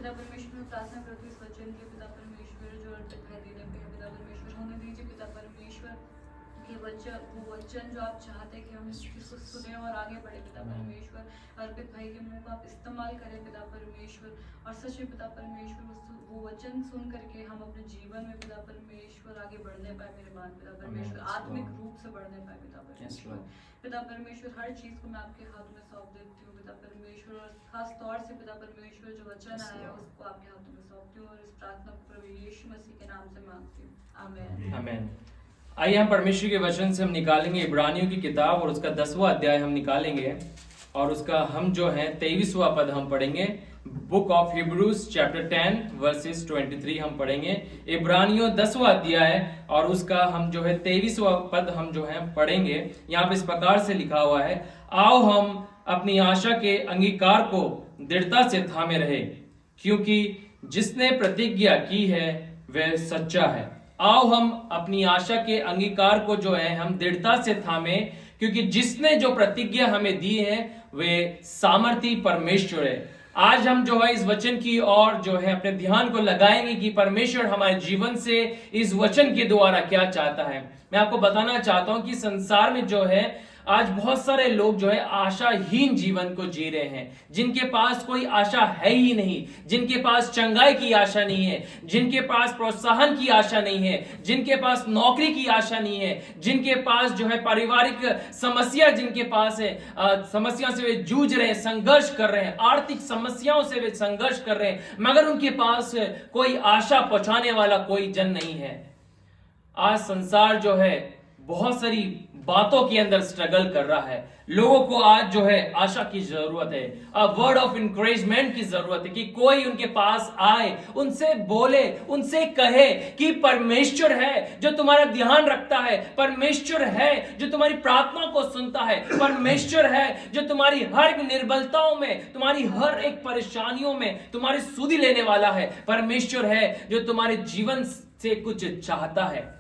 पिता परमेश्वर में प्रार्थना करती हूँ इस वचन के पिता परमेश्वर जो दिखाई देने पे है पिता परमेश्वर होने दीजिए पिता परमेश्वर ये वचन जो आप चाहते हैं कि हम इसको सुने और आगे बढ़े पिता परमेश्वर। अर्पित भाई के मुंह का आप इस्तेमाल करें पिता परमेश्वर और सच में पिता परमेश्वर वो वचन सुन करके हम अपने जीवन में पिता परमेश्वर आगे बढ़ने पाए मेरे मान पिता परमेश्वर, आत्मिक रूप से बढ़ने पाए पिता परमेश्वर। पिता परमेश्वर हर चीज को मैं आपके हाथ में सौंप देती हूँ पिता परमेश्वर और खास तौर से पिता परमेश्वर जो वचन आया है उसको आपके हाथों में सौंपती हूँ और इस प्रार्थना को प्रभु यीशु मसीह के नाम से मांगती हूँ, आमीन आमीन। आइए हम परमेश्वर के वचन से हम निकालेंगे इब्रानियों की किताब और उसका 10वां अध्याय हम निकालेंगे और उसका हम जो है 23वां पद हम पढ़ेंगे। Book of Hebrews chapter 10 versus 23 हम पढ़ेंगे। इब्रानियों 10वां अध्याय और उसका हम जो है 23वां पद हम जो है पढ़ेंगे। यहाँ पे इस प्रकार से लिखा हुआ है, आओ हम अपनी आशा के अंगीकार को दृढ़ता से थामे रहे, क्योंकि जिसने प्रतिज्ञा की है वह सच्चा है। आओ हम अपनी आशा के अंगीकार को जो है हम दृढ़ता से थामे, क्योंकि जिसने जो प्रतिज्ञा हमें दी है वे सामर्थी परमेश्वर है। आज हम जो है इस वचन की और जो है अपने ध्यान को लगाएंगे कि परमेश्वर हमारे जीवन से इस वचन के द्वारा क्या चाहता है। मैं आपको बताना चाहता हूं कि संसार में जो है आज बहुत सारे लोग जो है आशाहीन जीवन को जी रहे हैं, जिनके पास कोई आशा है ही नहीं, जिनके पास चंगाई की आशा नहीं है, जिनके पास प्रोत्साहन की आशा नहीं है, जिनके पास नौकरी की आशा नहीं है, जिनके पास जो है पारिवारिक समस्या जिनके पास है, समस्या से वे जूझ रहे हैं, संघर्ष कर रहे हैं, आर्थिक समस्याओं से वे संघर्ष कर रहे हैं, मगर उनके पास कोई आशा पहुंचाने वाला कोई जन नहीं है। आज संसार जो है बहुत सारी बातों के अंदर स्ट्रगल कर रहा है। लोगों को आज जो है आशा की जरूरत है, वर्ड ऑफ इंकरेजमेंट की जरूरत है कि कोई उनके पास आए, उनसे बोले, उनसे कहे कि परमेश्वर है जो तुम्हारा ध्यान रखता है, परमेश्वर है जो तुम्हारी प्रार्थना को सुनता है, परमेश्वर है जो तुम्हारी हर एक निर्बलताओं में, तुम्हारी हर एक परेशानियों में तुम्हारी सुधि लेने वाला है, परमेश्वर है जो तुम्हारे जीवन से कुछ चाहता है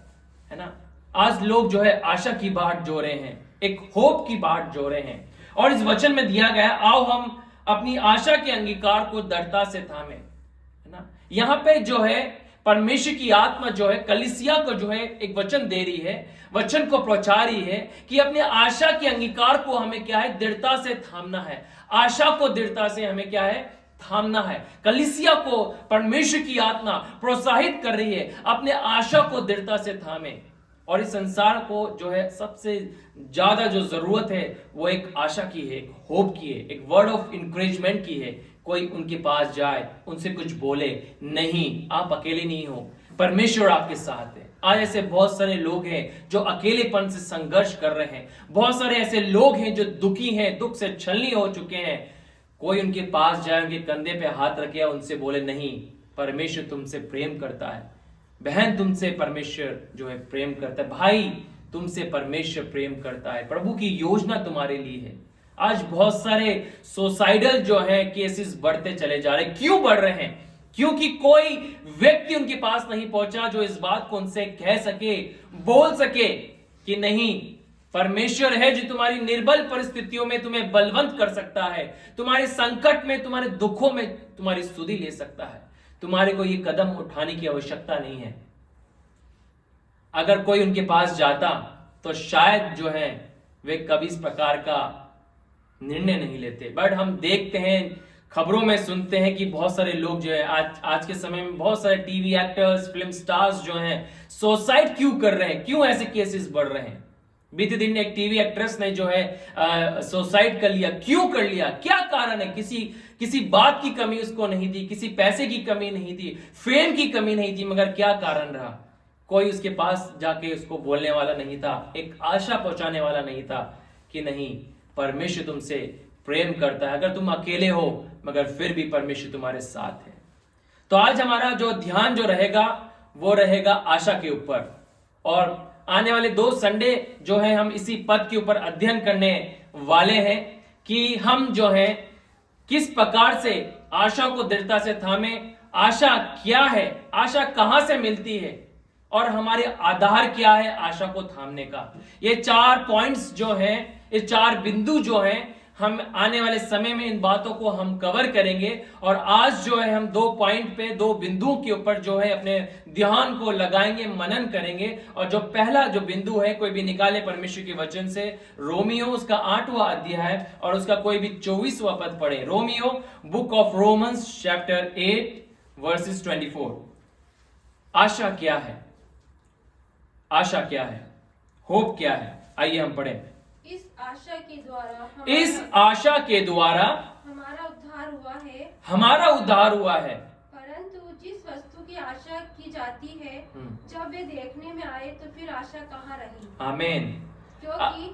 ना। आज लोग जो है आशा की बाट जो रहे हैं, एक होप की बाट जो रहे हैं, और इस वचन में दिया गया आओ हम अपनी आशा के अंगीकार को दृढ़ता से थामे, है ना। यहां पे जो है परमेश्वर की आत्मा जो है कलीसिया को जो है एक वचन दे रही है, वचन को पहुंचा रही है कि अपने आशा के अंगीकार को हमें क्या है दृढ़ता से थामना है। आशा को दृढ़ता से हमें क्या है थामना है। कलीसिया को परमेश्वर की आत्मा प्रोत्साहित कर रही है अपने आशा को दृढ़ता से थामे। और इस संसार को जो है सबसे ज्यादा जो जरूरत है वो एक आशा की है, एक होप की है, एक वर्ड ऑफ इंकरेजमेंट की है। कोई उनके पास जाए, उनसे कुछ बोले, नहीं आप अकेले नहीं हो, परमेश्वर आपके साथ है। आज ऐसे बहुत सारे लोग हैं जो अकेलेपन से संघर्ष कर रहे हैं, बहुत सारे ऐसे लोग हैं जो दुखी हैं, दुख से छलनी हो चुके हैं। कोई उनके पास जाए, उनके कंधे पे हाथ रखे और उनसे बोले नहीं परमेश्वर तुमसे प्रेम करता है, बहन तुमसे परमेश्वर जो है प्रेम करता है, भाई तुमसे परमेश्वर प्रेम करता है, प्रभु की योजना तुम्हारे लिए है। आज बहुत सारे सुसाइडल जो है केसेस बढ़ते चले जा रहे हैं। क्यों बढ़ रहे हैं? क्योंकि कोई व्यक्ति उनके पास नहीं पहुंचा जो इस बात को उनसे कह सके, बोल सके कि नहीं परमेश्वर है जो तुम्हारी निर्बल परिस्थितियों में तुम्हें बलवंत कर सकता है, तुम्हारे संकट में, तुम्हारे दुखों में तुम्हारी सुधि ले सकता है। तुम्हारे को ये कदम उठाने की आवश्यकता नहीं है। अगर कोई उनके पास जाता तो शायद जो है वे कभी इस प्रकार का निर्णय नहीं लेते। बट हम देखते हैं, खबरों में सुनते हैं कि बहुत सारे लोग जो है आज के समय में बहुत सारे टीवी एक्टर्स, फिल्म स्टार्स जो हैं सुसाइड क्यों कर रहे हैं, क्यों ऐसे केसेस बढ़ रहे हैं। बीते दिन एक टीवी एक्ट्रेस ने जो है सुसाइड कर लिया। क्यों कर लिया? क्या कारण है? किसी बात की कमी उसको नहीं थी, किसी पैसे की कमी नहीं थी, फेम की कमी नहीं थी, मगर क्या कारण रहा? कोई उसके पास जाके उसको बोलने वाला नहीं था, एक आशा पहुंचाने वाला नहीं था कि नहीं परमेश्वर तुमसे प्रेम करता है। अगर तुम अकेले हो मगर फिर भी परमेश्वर तुम्हारे साथ है। तो आज हमारा जो ध्यान जो रहेगा वो रहेगा आशा के ऊपर, और आने वाले 2 संडे जो है हम इसी पद के ऊपर अध्ययन करने वाले हैं कि हम जो है किस प्रकार से आशा को दृढ़ता से थामे, आशा क्या है, आशा कहां से मिलती है और हमारे आधार क्या है आशा को थामने का। ये 4 पॉइंट्स जो हैं, ये 4 बिंदु जो हैं हम आने वाले समय में इन बातों को हम कवर करेंगे। और आज जो है हम 2 पॉइंट पे, 2 बिंदुओं के ऊपर जो है अपने ध्यान को लगाएंगे, मनन करेंगे। और जो पहला जो बिंदु है, कोई भी निकाले परमेश्वर के वचन से, रोमियो उसका 8वां अध्याय और उसका कोई भी 24वां पद पढ़े। Romeo, book of Romans chapter 8 versus 24। आशा क्या है? आशा क्या है? होप क्या है? आइए हम पढ़ें। इस आशा के द्वारा हमारा उद्धार हुआ है। हमारा उद्धार हुआ है। परंतु जिस वस्तु की आशा की जाती है, जब वे देखने में आए तो फिर आशा कहाँ रही? आमीन। क्योंकि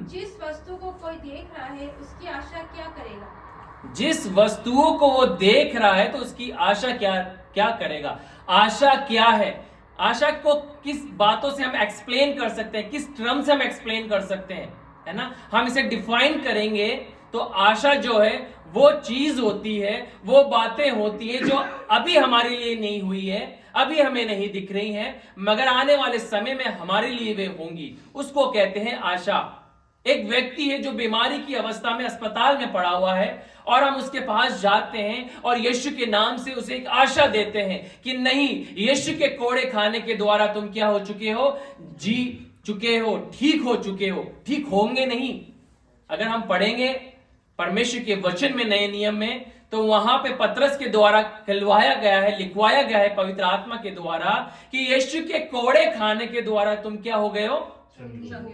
जिस वस्तु को कोई देख रहा है उसकी आशा क्या करेगा? जिस वस्तुओं को वो देख रहा है तो उसकी आशा क्या करेगा? आशा क्या है? आशा को किस बातों से हम एक्सप्लेन कर सकते हैं, किस टर्म से हम एक्सप्लेन कर सकते हैं, है ना? हम इसे डिफाइन करेंगे तो आशा जो है वो चीज होती है, वो बातें होती है जो अभी हमारे लिए नहीं हुई है, अभी हमें नहीं दिख रही हैं, मगर आने वाले समय में हमारे लिए वे होंगी। उसको कहते हैं आशा। एक व्यक्ति है जो बीमारी की अवस्था में अस्पताल में पड़ा हुआ है और हम उसके पास जाते हैं और यीशु के नाम से उसे एक आशा देते हैं कि नहीं, यीशु के कोड़े खाने के द्वारा तुम क्या हो चुके हो? जी चुके हो, ठीक हो चुके हो। ठीक होंगे नहीं। अगर हम पढ़ेंगे परमेश्वर के वचन में, नए नियम में, तो वहां पे पतरस के द्वारा कहलवाया गया है, लिखवाया गया है पवित्र आत्मा के द्वारा कि यीशु के कोड़े खाने के द्वारा तुम क्या हो गए हो?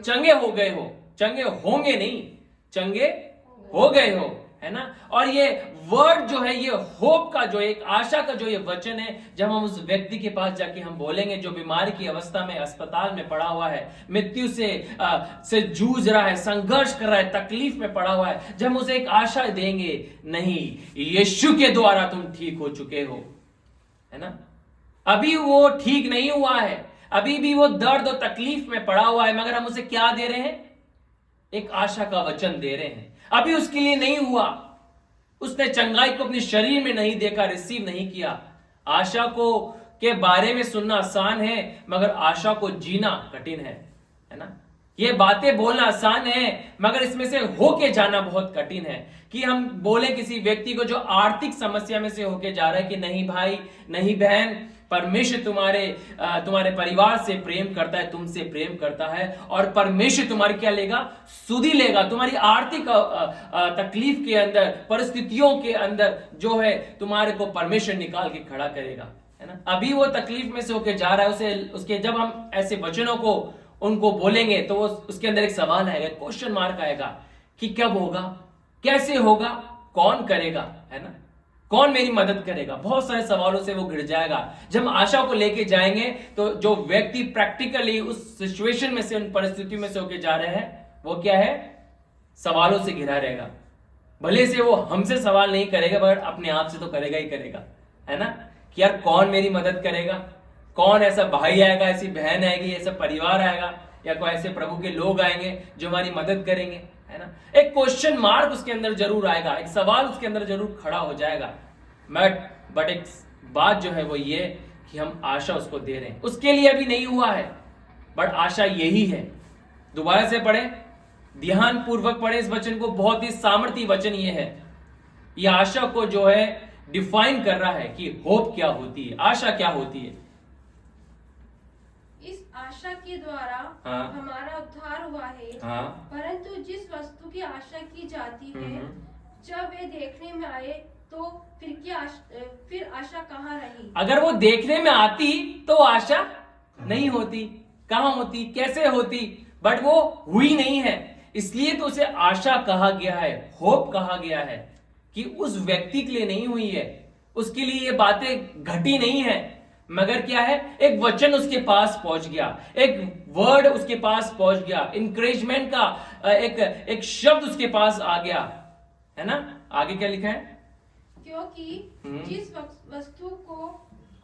चंगे हो गए हो। चंगे होंगे नहीं, चंगे हो गए हो, है ना? और ये वर्ड जो है, ये होप का जो एक आशा का जो ये वचन है, जब हम उस व्यक्ति के पास जाके हम बोलेंगे जो बीमारी की अवस्था में अस्पताल में पड़ा हुआ है, मृत्यु से जूझ रहा है, संघर्ष कर रहा है, तकलीफ में पड़ा हुआ है, जब हम उसे एक आशा देंगे, नहीं, यीशु के द्वारा तुम ठीक हो चुके हो, है ना? अभी वो ठीक नहीं हुआ है, अभी भी वो दर्द और तकलीफ में पड़ा हुआ है, मगर हम उसे क्या दे रहे हैं? एक आशा का वचन दे रहे हैं। अभी उसके लिए नहीं हुआ, उसने चंगाई को अपने शरीर में नहीं देखा, रिसीव नहीं किया। आशा को के बारे में सुनना आसान है, मगर आशा को जीना कठिन है ना? ये बातें बोलना आसान है, मगर इसमें से होके जाना बहुत कठिन है। कि हम बोले किसी व्यक्ति को जो आर्थिक समस्या में से होके जा रहा है कि नहीं भाई, नहीं बहन, परमेश्वर तुम्हारे परिवार से प्रेम करता है, तुमसे प्रेम करता है, और परमेश्वर तुम्हारी क्या लेगा? सुधि लेगा। तुम्हारी आर्थिक तकलीफ के अंदर, परिस्थितियों के अंदर जो है, तुम्हारे को परमेश्वर निकाल के खड़ा करेगा, है ना? अभी वो तकलीफ में से होके जा रहा है, उसके जब हम ऐसे वचनों को उनको बोलेंगे तो वो उसके अंदर एक सवाल आएगा, क्वेश्चन मार्क आएगा कि कब होगा, कैसे होगा, कौन करेगा, है ना? कौन मेरी मदद करेगा? बहुत सारे सवालों से वो घिर जाएगा। जब हम आशा को लेके जाएंगे तो जो व्यक्ति प्रैक्टिकली उस सिचुएशन में से, उन परिस्थितियों में से होके जा रहे हैं, वो क्या है? सवालों से घिरा रहेगा। भले से वो हमसे सवाल नहीं करेगा, पर अपने आप से तो करेगा ही करेगा, है ना? कि यार कौन मेरी मदद करेगा? कौन ऐसा भाई आएगा, ऐसी बहन आएगी, ऐसा परिवार आएगा, या कोई ऐसे प्रभु के लोग आएंगे जो हमारी मदद करेंगे, है ना? एक क्वेश्चन मार्क उसके अंदर जरूर आएगा, एक सवाल उसके अंदर जरूर खड़ा हो जाएगा। बट एक बात जो है वो ये कि हम आशा उसको दे रहे हैं, उसके लिए अभी नहीं हुआ है, बट आशा यही है। दोबारा से पढ़े, ध्यान पूर्वक पढ़े इस वचन को, बहुत ही सामर्थी वचन ये है। ये आशा को जो है डिफाइन कर रहा है कि होप क्या होती है, आशा क्या होती है। इस आशा के द्वारा हमारा उद्धार हुआ है। परंतु जिस वस्तु की आशा की जाती है, जब वे देखने में आए तो फिर आशा कहाँ रही? अगर वो देखने में आती तो आशा नहीं होती, कहाँ होती, कैसे होती? बट वो हुई नहीं है, इसलिए तो उसे आशा कहा गया है, होप कहा गया है, कि उस व्यक्ति के लिए नहीं हुई है, उसके लिए ये बातें घटी नहीं है, मगर क्या है? एक वचन उसके पास पहुंच गया, एक वर्ड उसके पास पहुंच गया, इंकरेजमेंट का एक शब्द उसके पास आ गया, है ना? आगे क्या लिखा है? क्योंकि जिस वस्तु को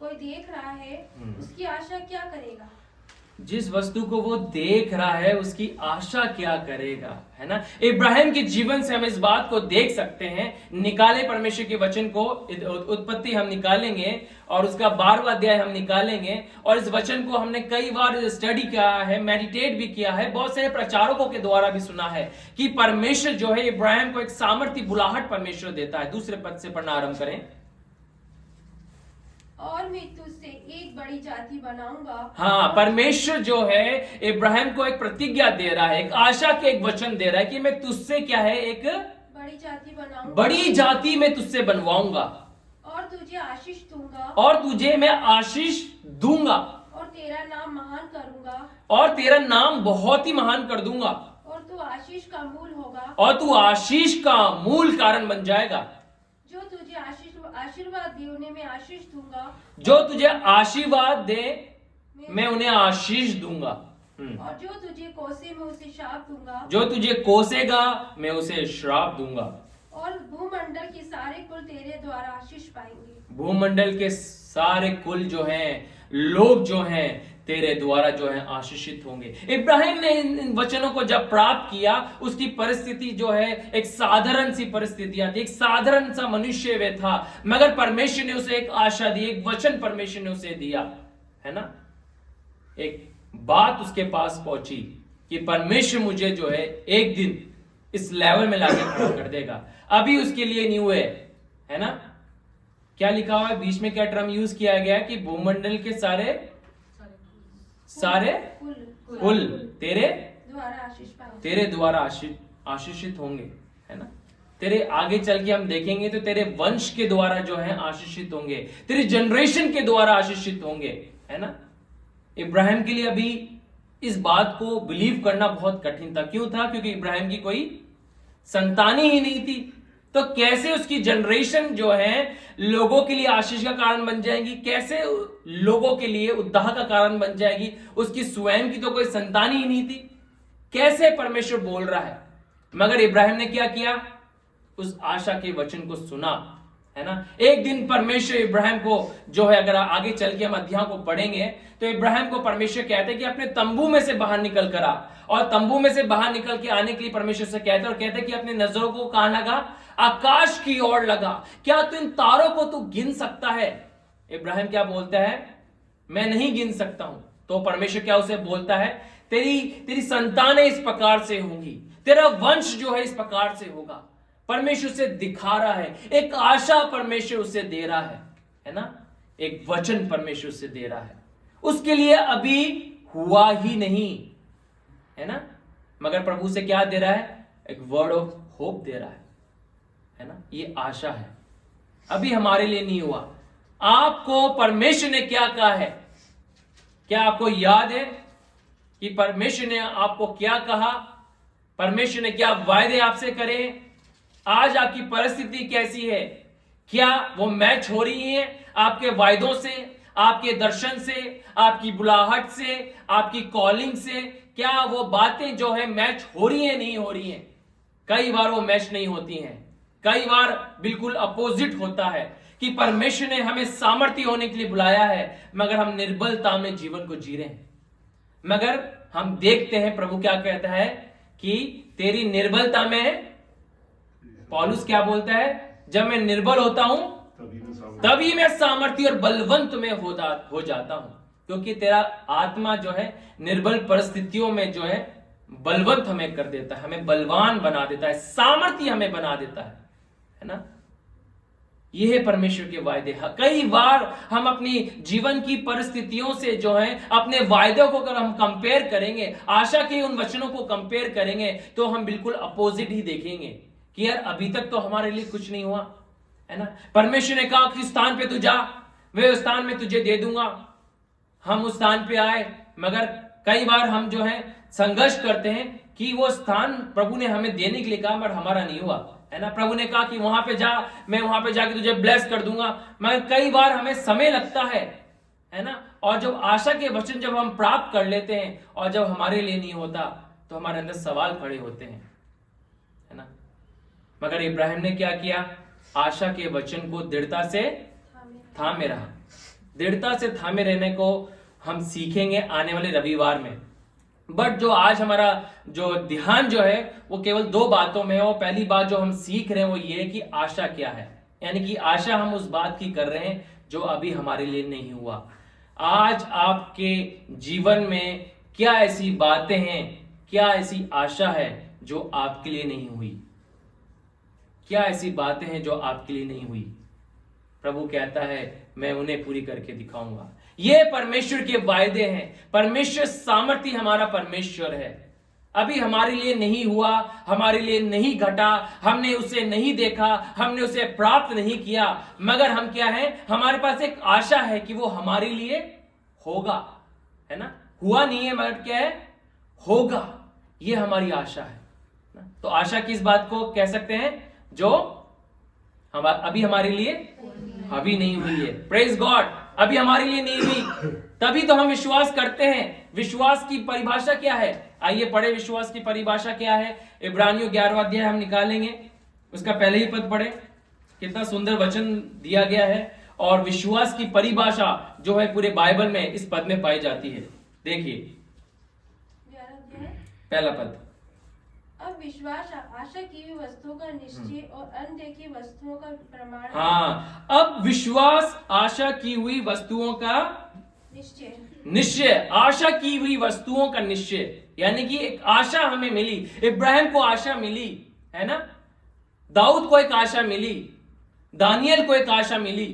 कोई देख रहा है उसकी आशा क्या करेगा? जिस वस्तु को वो देख रहा है उसकी आशा क्या करेगा, है ना। इब्राहिम के जीवन से हम इस बात को देख सकते हैं। निकाले परमेश्वर के वचन को, उत्पत्ति हम निकालेंगे और उसका 12वां अध्याय हम निकालेंगे और इस वचन को हमने कई बार स्टडी किया है, मेडिटेट भी किया है, बहुत सारे प्रचारकों के द्वारा भी सुना है कि परमेश्वर जो है इब्राहिम को एक सामर्थ्य बुलाहट परमेश्वर देता है। दूसरे पद से पढ़ना आरंभ करें। और मैं तुझसे एक बड़ी जाति बनाऊंगा। हाँ, परमेश्वर जो है इब्राहिम को एक प्रतिज्ञा दे रहा है, एक आशा के एक वचन दे रहा है कि मैं तुझसे क्या है, एक बड़ी जाति बनाऊंगा, बड़ी जाति में तुझसे बनवाऊंगा और तुझे आशीष दूंगा, और तुझे मैं आशीष दूंगा, और तेरा नाम महान करूंगा, और तेरा नाम बहुत ही महान कर दूंगा, और तू आशीष का मूल होगा, और तू आशीष का मूल कारण बन जाएगा। जो तुझे आशीर्वाद दे उन्हें मैं आशीष दूंगा, जो तुझे आशीर्वाद दे मैं उन्हें आशीष दूंगा, और जो तुझे कोसे मैं उसे श्राप दूंगा, जो तुझे कोसेगा मैं उसे श्राप दूंगा, और भूमंडल के सारे कुल तेरे द्वारा आशीष पाएंगे। भूमंडल के सारे कुल जो हैं, लोग जो हैं, तेरे द्वारा जो है आशीषित होंगे। इब्राहिम ने इन वचनों को जब प्राप्त किया, उसकी परिस्थिति जो है एक साधारण सी परिस्थितियां थी, एक साधारण सा मनुष्य वे था, मगर परमेश्वर ने उसे एक आशा दी, एक वचन परमेश्वर ने उसे दिया, है ना। एक बात उसके पास पहुंची कि परमेश्वर मुझे जो है एक दिन इस लेवल में लाके खड़ा कर देगा। अभी उसके लिए नहीं हुए, है ना। क्या लिखा हुआ है बीच में, क्या टर्म यूज किया गया कि भूमंडल के सारे कुल तेरे द्वारा आशीषित होंगे, है ना। तेरे आगे चल के हम देखेंगे तो तेरे वंश के द्वारा जो है आशीषित होंगे, तेरे जनरेशन के द्वारा आशीषित होंगे, है ना। इब्राहिम के लिए अभी इस बात को बिलीव करना बहुत कठिन था। क्यों था? क्योंकि इब्राहिम की कोई संतान ही नहीं थी। तो कैसे उसकी जनरेशन जो है लोगों के लिए आशीष का कारण बन जाएगी, कैसे लोगों के लिए उद्धार का कारण बन जाएगी? उसकी स्वयं की तो कोई संतान ही नहीं थी। कैसे परमेश्वर बोल रहा है? मगर इब्राहिम ने क्या किया? उस आशा के वचन को सुना, है ना। एक दिन परमेश्वर इब्राहिम को जो है, अगर आगे चल के हम अध्याय को पढ़ेंगे तो इब्राहिम को परमेश्वर कहते हैं कि अपने तंबू में से बाहर निकल कर आ, और तंबू में से बाहर निकल के आने के लिए परमेश्वर से कहते हैं, और कहते हैं कि अपने नजरों को कहां लगा? आकाश की ओर लगा। क्या तू इन तारों को तू गिन सकता है? इब्राहिम क्या बोलता है? मैं नहीं गिन सकता हूं। तो परमेश्वर क्या उसे बोलता है? तेरी संतानें इस प्रकार से होंगी, तेरा वंश जो है इस प्रकार से होगा। परमेश्वर उसे दिखा रहा है, एक आशा परमेश्वर उसे दे रहा है ना। एक वचन परमेश्वर उसे दे रहा है, उसके लिए अभी हुआ ही नहीं, है ना। मगर प्रभु से क्या दे रहा है? एक वर्ड ऑफ होप दे रहा है ना। ये आशा है, अभी हमारे लिए नहीं हुआ। आपको परमेश्वर ने क्या कहा है? क्या आपको याद है कि परमेश्वर ने आपको क्या कहा? परमेश्वर ने क्या वायदे आपसे करे? आज आपकी परिस्थिति कैसी है? क्या वो मैच हो रही है आपके वायदों से, आपके दर्शन से, आपकी बुलाहट से, आपकी कॉलिंग से? क्या वो बातें जो है मैच हो रही है, नहीं हो रही हैं? कई बार वो मैच नहीं होती हैं, कई बार बिल्कुल अपोजिट होता है कि परमेश्वर ने हमें सामर्थ्य होने के लिए बुलाया है, मगर हम निर्बलता में जीवन को जी रहे हैं। मगर हम देखते हैं प्रभु क्या कहता है कि तेरी निर्बलता में, पौलुस क्या बोलता है? जब मैं निर्बल होता हूं तभी मैं सामर्थ्य और बलवंत में हो जाता हूं। क्योंकि तेरा आत्मा जो है निर्बल परिस्थितियों में जो है बलवंत हमें कर देता है, हमें बलवान बना देता है, सामर्थ्य हमें बना देता है ना। यह है परमेश्वर के वायदे। कई बार हम अपनी जीवन की परिस्थितियों से जो है अपने वायदों को अगर हम कंपेयर करेंगे, आशा के उन वचनों को कंपेयर करेंगे, तो हम बिल्कुल अपोजिट ही देखेंगे कि यार अभी तक तो हमारे लिए कुछ नहीं हुआ, है ना। परमेश्वर ने कहा कि स्थान पे तू जा, वे स्थान में तुझे दे दूंगा। हम उस स्थान पे आए, मगर कई बार हम जो है संघर्ष करते हैं कि वो स्थान प्रभु ने हमें देने के लिए कहा, मगर हमारा नहीं हुआ, है ना। प्रभु ने कहा कि वहां पे जा, मैं वहां पे जाके तुझे ब्लेस कर दूंगा, मगर कई बार हमें समय लगता है ना। और जब आशा के वचन जब हम प्राप्त कर लेते हैं और जब हमारे लिए नहीं होता, तो हमारे अंदर सवाल खड़े होते हैं, है ना। मगर इब्राहिम ने क्या किया? आशा के वचन को दृढ़ता से थामे रहा। दृढ़ता से थामे रहने को हम सीखेंगे आने वाले रविवार में। बट जो आज हमारा जो ध्यान जो है वो केवल 2 बातों में है। और पहली बात जो हम सीख रहे हैं वो ये है कि आशा क्या है, यानी कि आशा हम उस बात की कर रहे हैं जो अभी हमारे लिए नहीं हुआ। आज आपके जीवन में क्या ऐसी बातें हैं, क्या ऐसी आशा है जो आपके लिए नहीं हुई? क्या ऐसी बातें हैं जो आपके लिए नहीं हुई? प्रभु कहता है मैं उन्हें पूरी करके दिखाऊंगा। ये परमेश्वर के वायदे हैं। परमेश्वर सामर्थ्य हमारा परमेश्वर है। अभी हमारे लिए नहीं हुआ, हमारे लिए नहीं घटा, हमने उसे नहीं देखा, हमने उसे प्राप्त नहीं किया, मगर हम क्या है, हमारे पास एक आशा है कि वो हमारे लिए होगा, है ना। हुआ नहीं है मगर क्या है, होगा। ये हमारी आशा है ना? तो आशा किस बात को कह सकते हैं? जो अभी हमारे लिए अभी नहीं हुई है। प्रेज गॉड, अभी हमारे लिए नहीं हुई, तभी तो हम विश्वास करते हैं। विश्वास की परिभाषा क्या है? आइए पढ़े विश्वास की परिभाषा क्या है। इब्रानियों 11वां अध्याय हम निकालेंगे, उसका पहले ही पद पढ़े। कितना सुंदर वचन दिया गया है। और विश्वास की परिभाषा जो है पूरे बाइबल में इस पद में पाई जाती है। देखिए पहला पद, अब विश्वास आशा की हुई वस्तुओं का निश्चय और अनदेखी वस्तुओं का प्रमाण। हाँ, अब विश्वास आशा की हुई वस्तुओं का निश्चय, आशा की हुई वस्तुओं का निश्चय, यानी कि एक आशा हमें मिली। इब्राहिम को आशा मिली, है ना। दाऊद को एक आशा मिली, दानियल को एक आशा मिली।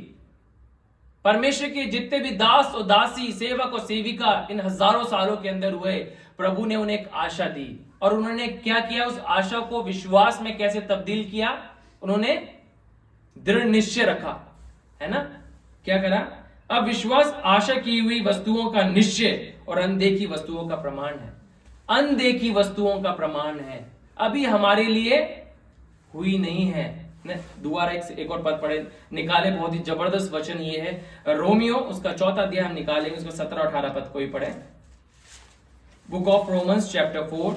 परमेश्वर के जितने भी दास और दासी, सेवक और सेविका इन हजारों सालों के अंदर हुए, प्रभु ने उन्हें एक आशा दी। और उन्होंने क्या किया? उस आशा को विश्वास में कैसे तब्दील किया? उन्होंने दृढ़ निश्चय रखा, है ना। क्या करा? अब विश्वास आशा की हुई वस्तुओं का निश्चय और अनदेखी वस्तुओं का प्रमाण है। अनदेखी वस्तुओं का प्रमाण है, अभी हमारे लिए हुई नहीं है। दोबारा एक और पद पढ़े, निकाले। बहुत ही जबरदस्त वचन ये है। रोमियो उसका 4वां अध्याय हम निकालेंगे, उसका 17-18 पद कोई पढ़े। Book of Romans chapter 4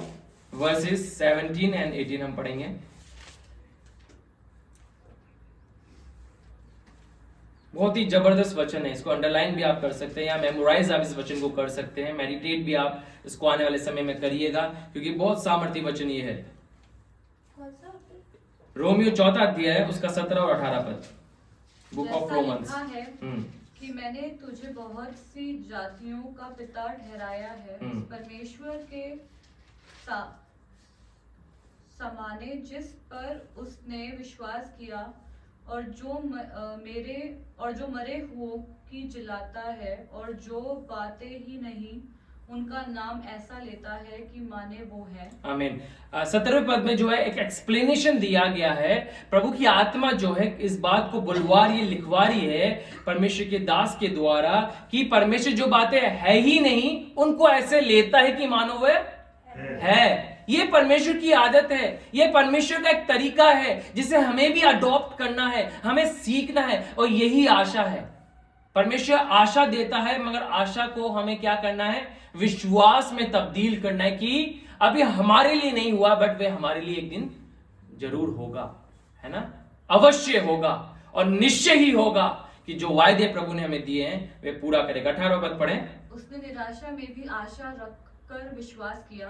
versus 17 and 18 हम पढ़ेंगे। बहुत ही जबरदस्त वचन है, इसको अंडरलाइन भी आप कर सकते हैं या मेमोराइज आप इस वचन को कर सकते हैं। मेडिटेट भी आप इसको आने वाले समय में करिएगा, क्योंकि बहुत सामर्थ्य वचन ये है। रोमियो 4वां अध्याय उसका 17 और 18 पद, बुक ऑफ रोमन्स। कि मैंने तुझे बहुत सी जातियों का पिता ठहराया है, परमेश्वर के समाने जिस पर उसने विश्वास किया और जो मरे हुओं की जिलाता है और जो बातें ही नहीं उनका नाम ऐसा लेता है कि माने वो है। आमीन। 17वें पद में जो है एक एक्सप्लेनेशन दिया गया है। प्रभु की आत्मा जो है इस बात को बुलवा रही, लिखवा रही है परमेश्वर के दास के द्वारा कि परमेश्वर जो बातें है ही नहीं उनको ऐसे लेता है कि मानो वह है। ये परमेश्वर की आदत है, ये परमेश्वर का एक तरीका है जिसे हमें भी अडॉप्ट करना है, हमें सीखना है। और यही आशा है। परमेश्वर आशा देता है, मगर आशा को हमें क्या करना है? विश्वास में तब्दील करना है कि अभी हमारे लिए नहीं हुआ, बट वे हमारे लिए एक दिन जरूर होगा, है ना। अवश्य होगा और निश्चय ही होगा कि जो वायदे प्रभु ने हमें दिए हैं वे पूरा करेगा। 18वां पद पढ़ें। उसने निराशा में भी आशा रखकर विश्वास किया,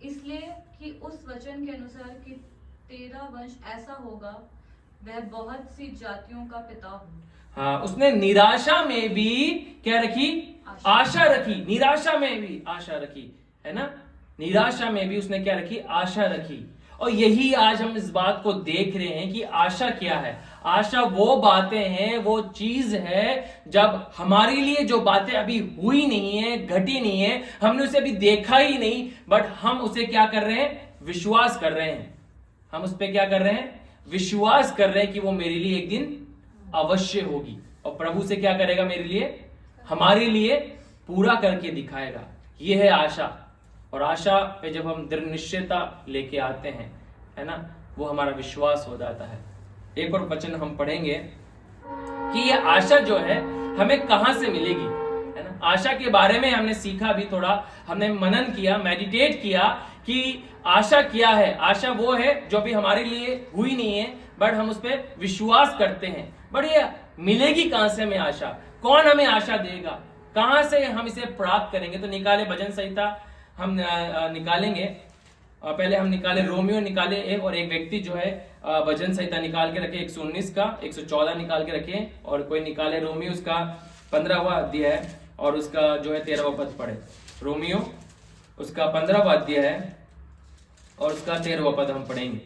इसलिए कि उस वचन के अनुसार कि तेरा वंश ऐसा होगा, वह बहुत सी जातियों का पिता हो। हाँ, उसने निराशा में भी क्या रखी? आशा रखी। निराशा में भी आशा रखी, है ना। निराशा में भी उसने क्या रखी? आशा रखी। और यही आज हम इस बात को देख रहे हैं कि आशा क्या है। आशा वो बातें हैं, वो चीज है जब हमारे लिए जो बातें अभी हुई नहीं है, घटी नहीं है, हमने उसे अभी देखा ही नहीं, बट हम उसे क्या कर रहे हैं? विश्वास कर रहे हैं। हम उस पर क्या कर रहे हैं? विश्वास कर रहे हैं कि वो मेरे लिए एक दिन अवश्य होगी। और प्रभु से क्या करेगा? मेरे लिए, हमारे लिए पूरा करके दिखाएगा। यह है आशा। और आशा पे जब हम दृढ़ निश्चयता लेके आते हैं, है ना, वो हमारा विश्वास हो जाता है। एक और वचन हम पढ़ेंगे कि ये आशा जो है हमें कहां से मिलेगी, है ना। आशा के बारे में हमने सीखा भी, थोड़ा हमने मनन किया, मेडिटेट किया कि आशा क्या है। आशा वो है जो अभी हमारे लिए हुई नहीं है, बट हम उस पर विश्वास करते हैं। बट ये मिलेगी कहां से हमें आशा? कौन हमें आशा देगा? कहां से हम इसे प्राप्त करेंगे? तो निकाले भजन संहिता हम निकालेंगे। पहले हम निकाले रोमियो निकाले एक, और एक व्यक्ति जो है भजन संहिता निकाल के रखे 119 का 114 निकाल के रखे, और कोई निकाले रोमियो उसका 15वां अध्याय और उसका जो है 13वां पद पढ़े। रोमियो उसका 15वां अध्याय है और उसका 13वां पद हम पढ़ेंगे।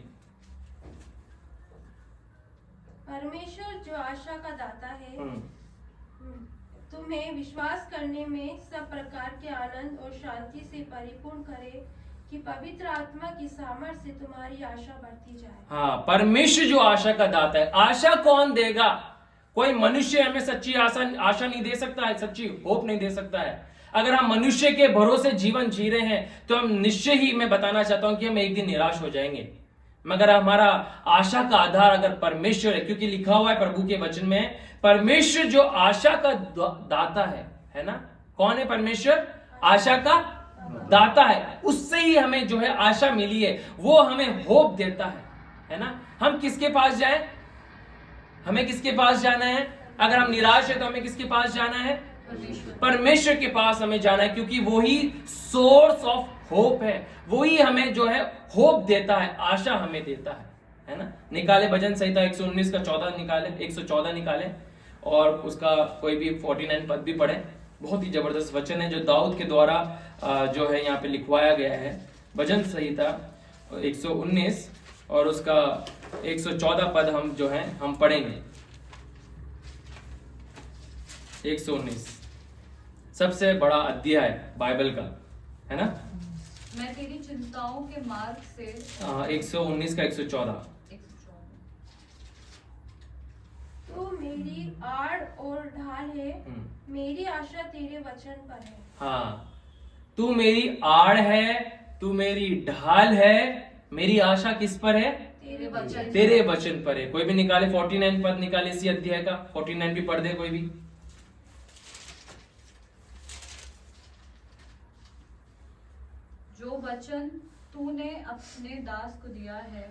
परमेश्वर जो आशा का दाता है तुम्हें विश्वास करने में सब प्रकार के आनंद और शांति से परिपूर्ण करे कि पवित्र आत्मा की सामर्थ्य से तुम्हारी आशा बढ़ती जाए। हाँ, परमेश्वर जो आशा का दाता है। आशा कौन देगा? कोई मनुष्य हमें सच्ची आशा नहीं दे सकता है, सच्ची होप नहीं दे सकता है। अगर हम मनुष्य के भरोसे जीवन जी रहे हैं तो हम निश्चय ही, मैं बताना चाहता हूं कि हम एक दिन निराश हो जाएंगे। मगर हमारा आशा का आधार अगर परमेश्वर है, क्योंकि लिखा हुआ है प्रभु के वचन में, परमेश्वर जो आशा का दाता है ना? कौन है परमेश्वर? आशा का दाता है। उससे ही हमें जो है आशा मिली है, वो हमें होप देता है ना? हम किसके पास जाए? हमें किसके पास जाना है? अगर हम निराश है तो हमें किसके पास जाना है? परमेश्वर के पास हमें जाना है, क्योंकि वो ही सोर्स ऑफ होप है। वो ही हमें जो है होप देता है, आशा हमें देता है ना? निकाले भजन संहिता 119 का 14 निकाले, 114 निकाले, और उसका कोई भी 49 पद भी पढ़े। बहुत ही जबरदस्त वचन है जो दाऊद के द्वारा जो है यहाँ पे लिखवाया गया है। भजन संहिता 119 और उसका 114 पद हम जो है हम पढ़ेंगे। 119 सबसे बड़ा अध्याय बाइबल का, है ना? मैं तेरी चिंताओं के मार्ग से 119 का 114। तो मेरी आड़ और ढाल है, मेरी आशा तेरे वचन पर है। हाँ, तू मेरी आड़ है, तू मेरी ढाल है, मेरी आशा किस पर है? तेरे वचन पर है। कोई भी निकाले 49 पद निकाले इसी अध्याय का, 49 भी पढ़ दे कोई भी। जो वचन तूने अपने दास को दिया है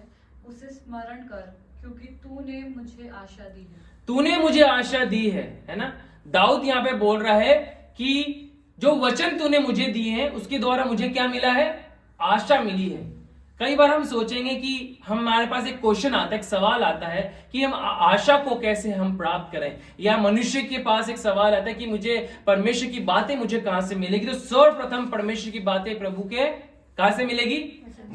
उसे स्मरण कर, क्योंकि तूने मुझे आशा दी है। तूने मुझे आशा दी है ना? दाऊद यहाँ पे बोल रहा है कि जो वचन तूने मुझे दिए हैं उसके द्वारा मुझे क्या मिला है? आशा मिली है। कई बार हम सोचेंगे कि हमारे पास एक क्वेश्चन आता है, एक सवाल आता है कि हम आशा को कैसे हम प्राप्त करें, या मनुष्य के पास एक सवाल आता है कि मुझे परमेश्वर की बातें मुझे कहां से मिलेगी। तो सर्वप्रथम परमेश्वर की बातें प्रभु के कहां से मिलेगी?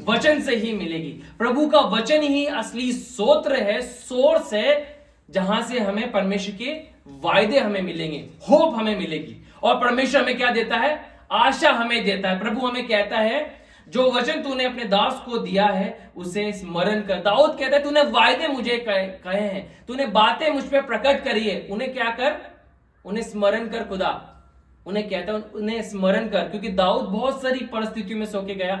वचन से ही मिलेगी। प्रभु का वचन ही असली स्रोत है, सोर्स है, जहां से हमें परमेश्वर के वायदे हमें मिलेंगे, होप हमें मिलेगी। और परमेश्वर हमें क्या देता है? आशा हमें देता है। प्रभु हमें कहता है जो वचन तूने अपने दास को दिया है उसे स्मरण कर। दाऊद कहता है तूने वायदे मुझे कहे हैं, तूने बातें मुझ पे प्रकट करी है, उन्हें क्या कर? उन्हें स्मरण कर। खुदा उन्हें कहता है उन्हें स्मरण कर, क्योंकि दाऊद बहुत सारी परिस्थितियों में सो के गया,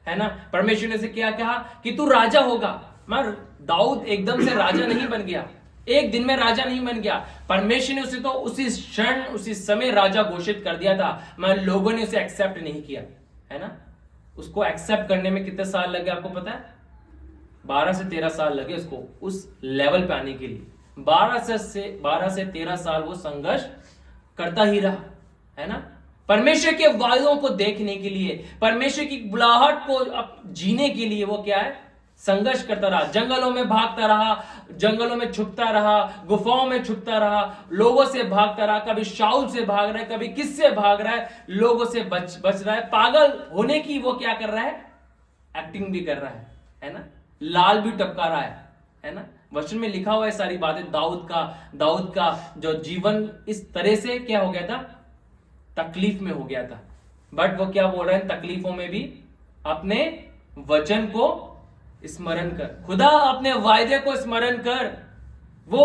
है ना? परमेश्वर ने से क्या कहा कि तू राजा होगा। मगर दाऊद एकदम से राजा नहीं बन गया, एक दिन में राजा नहीं बन गया। परमेश्वर ने उसे तो उसी क्षण उसी समय राजा घोषित कर दिया था, मगर लोगों ने उसे एक्सेप्ट नहीं किया, है ना? उसको एक्सेप्ट करने में कितने साल लगे आपको पता है? 12 से 13 साल लगे उसको उस लेवल पे आने के लिए। 12 से 13 साल वो संघर्ष करता ही रहा, है ना? परमेश्वर के वायदों को देखने के लिए, परमेश्वर की बुलाहट को अब जीने के लिए वो क्या है? संघर्ष करता रहा। जंगलों में भागता रहा, जंगलों में छुपता रहा, गुफाओं में छुपता रहा, लोगों से भागता रहा। कभी शाऊल से भाग रहा है, कभी किससे भाग रहा है, लोगों से बच रहा है। पागल होने की वो क्या कर रहा है? एक्टिंग भी कर रहा है ना? लाल भी टपका रहा है ना? वचन में लिखा हुआ है सारी बातें। दाऊद का जो जीवन इस तरह से क्या हो गया था? तकलीफ में हो गया था। बट वो क्या बोल रहे हैं? तकलीफों में भी अपने वचन को स्मरण कर। खुदा अपने वायदे को स्मरण कर। वो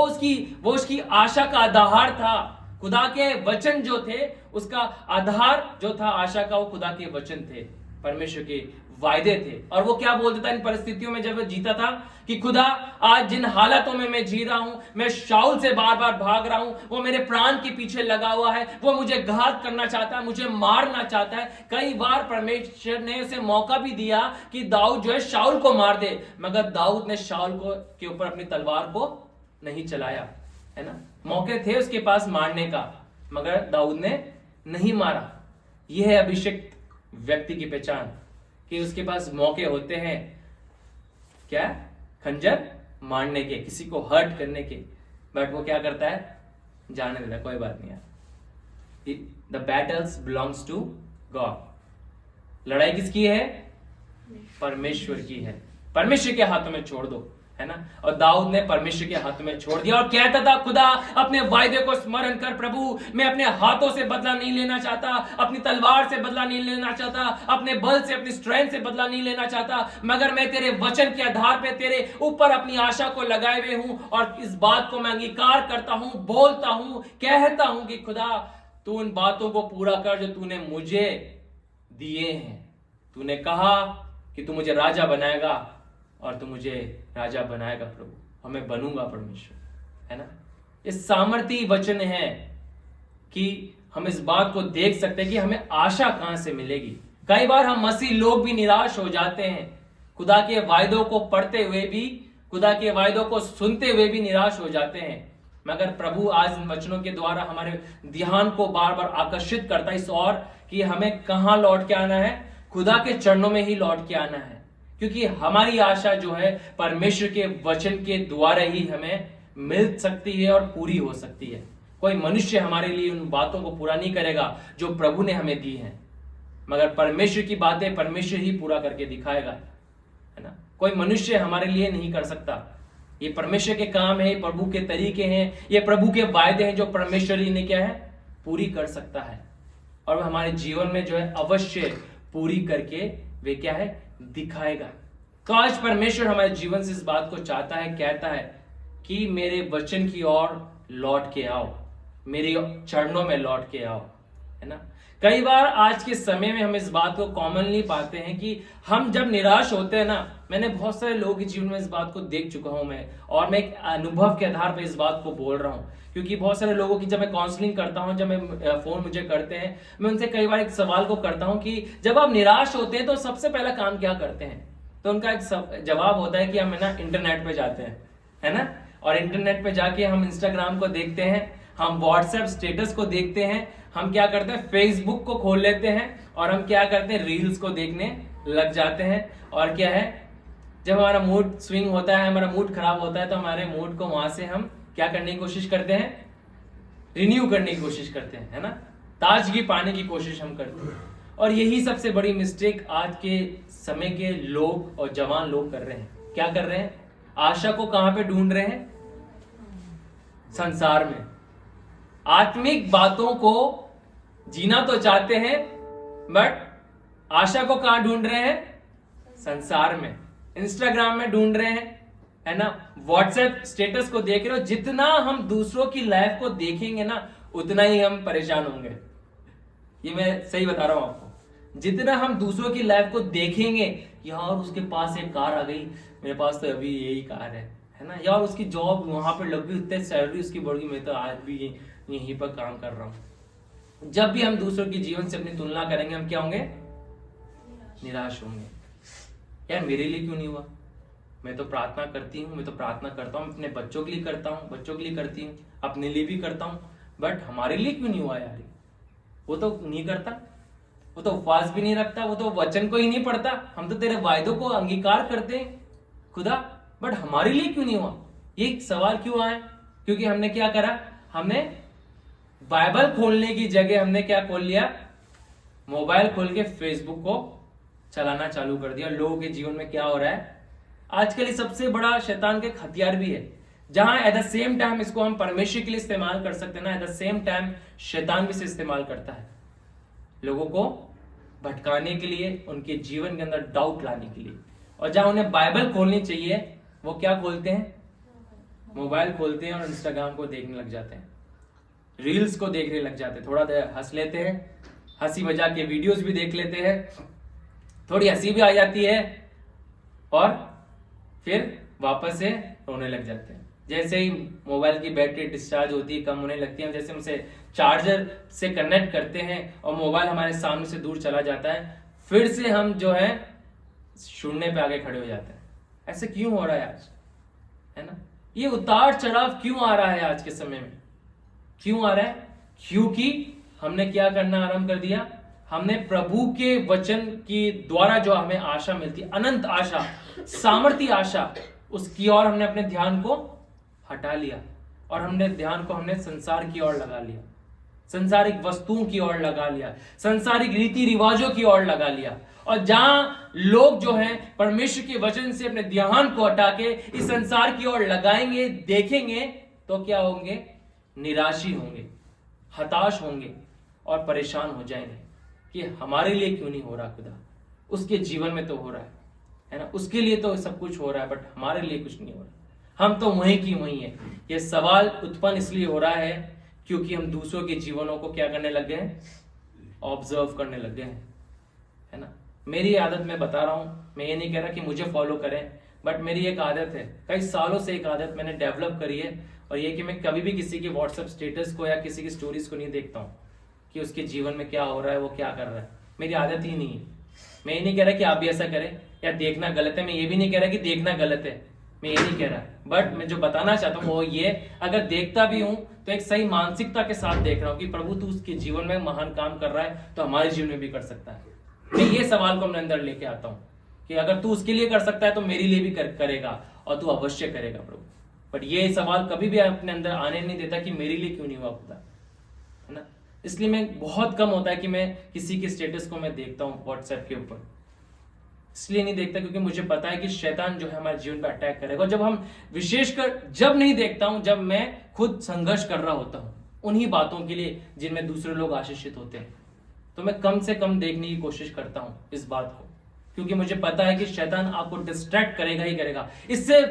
उसकी आशा का आधार था। खुदा के वचन जो थे उसका आधार जो था आशा का, वो खुदा के वचन थे, परमेश्वर के वायदे थे। और वो क्या बोलता था इन परिस्थितियों में जब वो जीता था कि खुदा आज जिन हालातों में मैं जी रहा हूं, मैं शाऊल से बार बार भाग रहा हूं, वो मेरे प्राण के पीछे लगा हुआ है, वो मुझे घात करना चाहता है, मुझे मारना चाहता है। कई बार परमेश्वर ने उसे मौका भी दिया कि दाऊद जो है शाऊल को मार दे, मगर दाऊद ने शाऊल को के ऊपर अपनी तलवार को नहीं चलाया, है ना? मौके थे उसके पास मारने का, मगर दाऊद ने नहीं मारा। यह है अभिषिक्त व्यक्ति की पहचान, कि उसके पास मौके होते हैं क्या, खंजर मारने के, किसी को हर्ट करने के, बट वो क्या करता है, जाने देता, कोई बात नहीं यार। The battles belongs to God. लड़ाई किसकी है, परमेश्वर की है, परमेश्वर के हाथों में छोड़ दो, है ना। और दाऊद ने परमेश्वर के हाथों में छोड़ दिया और कहता था, खुदा अपने वायदे को स्मरण कर प्रभु, मैं अपने हाथों से बदला नहीं लेना चाहता, अपनी तलवार से बदला नहीं लेना चाहता, अपने बल से, अपनी स्ट्रेंथ से बदला नहीं लेना चाहता, मगर मैं तेरे वचन के आधार पे तेरे ऊपर अपनी आशा को लगाए हुए हूं और इस बात को मैं अंगीकार करता हूं, बोलता हूं, कहता हूं कि खुदा तू उन बातों को पूरा कर जो तूने मुझे दिए हैं। तूने कहा कि तू मुझे राजा बनाएगा और तू मुझे राजा बनाएगा प्रभु, और मैं बनूंगा परमेश्वर, है ना। इस सामर्थी वचन है कि हम इस बात को देख सकते हैं कि हमें आशा कहां से मिलेगी। कई बार हम मसीह लोग भी निराश हो जाते हैं, खुदा के वायदों को पढ़ते हुए भी, खुदा के वायदों को सुनते हुए भी निराश हो जाते हैं। मगर प्रभु आज इन वचनों के द्वारा हमारे ध्यान को बार बार आकर्षित करता है इस ओर कि हमें कहां लौट के आना है, खुदा के चरणों में ही लौट के आना है, क्योंकि हमारी आशा जो है परमेश्वर के वचन के द्वारा ही हमें मिल सकती है और पूरी हो सकती है। कोई मनुष्य हमारे लिए उन बातों को पूरा नहीं करेगा जो प्रभु ने हमें दी हैं, मगर परमेश्वर की बातें परमेश्वर ही पूरा करके दिखाएगा, है ना। कोई मनुष्य हमारे लिए नहीं कर सकता। ये परमेश्वर के काम है, प्रभु के तरीके हैं, ये प्रभु के वायदे हैं जो परमेश्वर ही ने क्या है, पूरी कर सकता है, और वह हमारे जीवन में जो है अवश्य पूरी करके वे क्या है, दिखाएगा। तो आज परमेश्वर हमारे जीवन से इस बात को चाहता है, कहता है कि मेरे वचन की ओर लौट के आओ, मेरे चरणों में लौट के आओ, है ना। कई बार आज के समय में हम इस बात को कॉमनली पाते हैं कि हम जब निराश होते हैं ना, मैंने बहुत सारे लोगों के जीवन में इस बात को देख चुका हूं मैं, और मैं एक अनुभव के आधार पर इस बात को बोल रहा हूं, क्योंकि बहुत सारे लोगों की जब मैं काउंसलिंग करता हूं, जब मैं फोन मुझे करते हैं, मैं उनसे कई बार एक सवाल को करता हूं कि जब आप निराश होते हैं तो सबसे पहला काम क्या करते हैं, तो उनका एक जवाब होता है कि हम है ना इंटरनेट पे जाते हैं, है ना, और इंटरनेट पे जाके हम इंस्टाग्राम को देखते हैं, हम व्हाट्सएप स्टेटस को देखते हैं, हम क्या करते हैं, फेसबुक को खोल लेते हैं और हम क्या करते हैं, रील्स को देखने लग जाते हैं। और क्या है, जब हमारा मूड स्विंग होता है, हमारा मूड खराब होता है, तो हमारे मूड को वहां से हम क्या करने की कोशिश करते हैं, रिन्यू करने की कोशिश करते हैं, है ना, ताजगी पाने की कोशिश हम करते हैं। और यही सबसे बड़ी मिस्टेक आज के समय के लोग और जवान लोग कर रहे हैं। क्या कर रहे हैं, आशा को कहां पे ढूंढ रहे हैं, संसार में। आत्मिक बातों को जीना तो चाहते हैं, बट आशा को कहां ढूंढ रहे हैं, संसार में, इंस्टाग्राम में ढूंढ रहे हैं, है ना, व्हाट्सएप स्टेटस को देख रहे हो। जितना हम दूसरों की लाइफ को देखेंगे ना, उतना ही हम परेशान होंगे। ये मैं सही बता रहा हूं आपको। जितना हम दूसरों की लाइफ को देखेंगे, यार उसके पास एक कार आ गई, मेरे पास तो अभी यही कार है ना, यार उसकी जॉब वहां पर लग गई, इतने सैलरी उसकी बढ़ गई, मैं तो आज भी यहीं पर काम कर रहा हूं। जब भी हम दूसरों के जीवन से अपनी तुलना करेंगे, हम क्या होंगे, निराश होंगे। यार मेरे लिए क्यों नहीं हुआ, मैं तो प्रार्थना करती हूँ, मैं तो प्रार्थना करता हूँ, अपने बच्चों के लिए करता हूँ, बच्चों के लिए करती हूँ, अपने लिए भी करता हूँ, बट हमारे लिए क्यों नहीं हुआ यार। वो तो नहीं करता, वो तो उपवास भी नहीं रखता, वो तो वचन को ही नहीं पढ़ता, हम तो तेरे वायदों को अंगीकार करते हैं खुदा, बट हमारे लिए क्यों नहीं हुआ। ये सवाल क्यों आया, क्योंकि हमने क्या करा, हमने बाइबल खोलने की जगह हमने क्या खोल लिया, मोबाइल खोल के फेसबुक को चलाना चालू कर दिया। लोगों के जीवन में क्या हो रहा है आजकल, ये सबसे बड़ा शैतान के हथियार भी है, जहां एट द सेम टाइम इसको हम परमेश्वर के लिए इस्तेमाल कर सकते हैं ना, एट द सेम टाइम शैतान भी इसे इस्तेमाल करता है लोगों को भटकाने के लिए, उनके जीवन के अंदर डाउट लाने के लिए। और जहां उन्हें बाइबल खोलनी चाहिए, वो क्या खोलते हैं, मोबाइल खोलते हैं और इंस्टाग्राम को देखने लग जाते हैं, रील्स को देखने लग जाते हैं, थोड़ा देर हंस लेते हैं, हंसी मजाक के वीडियोस भी देख लेते हैं, थोड़ी हंसी भी आ जाती है और फिर वापस से रोने लग जाते हैं। जैसे ही मोबाइल की बैटरी डिस्चार्ज होती है, कम होने लगती है, जैसे हम उसे चार्जर से कनेक्ट करते हैं और मोबाइल हमारे सामने से दूर चला जाता है, फिर से हम जो है शून्य पे आगे खड़े हो जाते हैं। ऐसे क्यों हो रहा है आज, है ना, ये उतार चढ़ाव क्यों आ रहा है आज के समय में, क्यों आ रहा है, क्योंकि हमने क्या करना आरंभ कर दिया, हमने प्रभु के वचन की द्वारा जो हमें आशा मिलती, अनंत आशा, सामर्थ्य आशा, उसकी ओर हमने अपने ध्यान को हटा लिया और हमने ध्यान को हमने संसार की ओर लगा लिया, संसारिक वस्तुओं की ओर लगा लिया, संसारिक रीति रिवाजों की ओर लगा लिया। और जहां लोग जो हैं परमेश्वर के वचन से अपने ध्यान को हटा के इस संसार की ओर लगाएंगे, देखेंगे, तो क्या होंगे, निराशी होंगे, हताश होंगे और परेशान हो जाएंगे कि हमारे लिए क्यों नहीं हो रहा खुदा, उसके जीवन में तो हो रहा है ना, उसके लिए तो सब कुछ हो रहा है, बट हमारे लिए कुछ नहीं हो रहा, हम तो वहीं की वहीं है। ये सवाल उत्पन्न इसलिए हो रहा है क्योंकि हम दूसरों के जीवनों को क्या करने लग गए हैं, ऑब्जर्व करने लग गए हैं, है ना। मेरी आदत मैं बता रहा हूं, मैं ये नहीं कह रहा कि मुझे फॉलो करें, बट मेरी एक आदत है, कई सालों से एक आदत मैंने डेवलप करी है, और ये कि मैं कभी भी किसी के व्हाट्सएप स्टेटस को या किसी की स्टोरीज को नहीं देखता हूँ कि उसके जीवन में क्या हो रहा है, वो क्या कर रहा है। मेरी आदत ही नहीं है। मैं ये नहीं कह रहा कि आप भी ऐसा करें या देखना गलत है, मैं ये भी नहीं कह रहा कि देखना गलत है, मैं ये नहीं कह रहा, बट मैं जो बताना चाहता हूँ वो ये, अगर देखता भी हूँ तो एक सही मानसिकता के साथ देख रहा हूँ कि प्रभु तू उसके जीवन में महान काम कर रहा है तो हमारे जीवन में भी कर सकता है। मैं ये सवाल को अपने अंदर लेके आता हूँ कि अगर तू उसके लिए कर सकता है तो मेरे लिए भी करेगा, और तू अवश्य करेगा प्रभु। बट ये सवाल कभी भी अपने अंदर आने नहीं देता कि मेरे लिए क्यों नहीं हुआ खुदा, है ना। इसलिए मैं बहुत कम होता है कि मैं किसी के स्टेटस को मैं देखता हूँ व्हाट्सएप के ऊपर, इसलिए नहीं देखता क्योंकि मुझे पता है कि शैतान जो है हमारे जीवन पर अटैक करेगा। जब हम विशेषकर जब नहीं देखता हूं, जब मैं खुद संघर्ष कर रहा होता हूं उन्हीं बातों के लिए जिनमें दूसरे लोग आशीषित होते हैं, तो मैं कम से कम देखने की कोशिश करता हूं इस बात को, क्योंकि मुझे पता है कि शैतान आपको डिस्ट्रैक्ट करेगा ही करेगा। इससे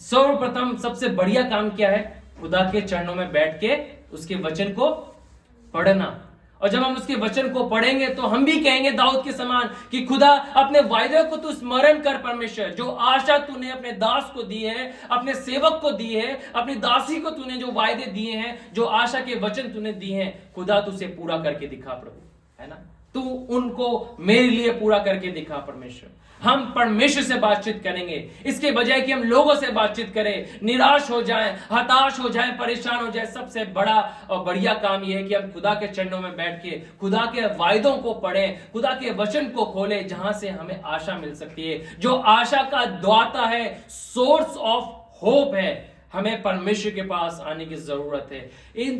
सर्वप्रथम सबसे बढ़िया काम क्या है, खुदा के चरणों में बैठ के उसके वचन को पढ़ना। और जब हम उसके वचन को पढ़ेंगे तो हम भी कहेंगे दाऊद के समान कि खुदा अपने वायदे को तू स्मरण कर परमेश्वर, जो आशा तूने अपने दास को दी है, अपने सेवक को दी है, अपनी दासी को तूने जो वायदे दिए हैं, जो आशा के वचन तूने दिए हैं, खुदा तू उसे पूरा करके दिखा प्रभु, है ना। तू उनको मेरे लिए पूरा करके दिखा परमेश्वर। हम परमेश्वर से बातचीत करेंगे इसके बजाय कि हम लोगों से बातचीत करें, निराश हो जाएं, हताश हो जाएं, परेशान हो जाएं। सबसे बड़ा और बढ़िया काम यह है कि हम खुदा के चरणों में बैठ के खुदा के वायदों को पढ़ें, खुदा के वचन को खोलें, जहां से हमें आशा मिल सकती है, जो आशा का द्वाता है, सोर्स ऑफ होप है। हमें परमेश्वर के पास आने की जरूरत है।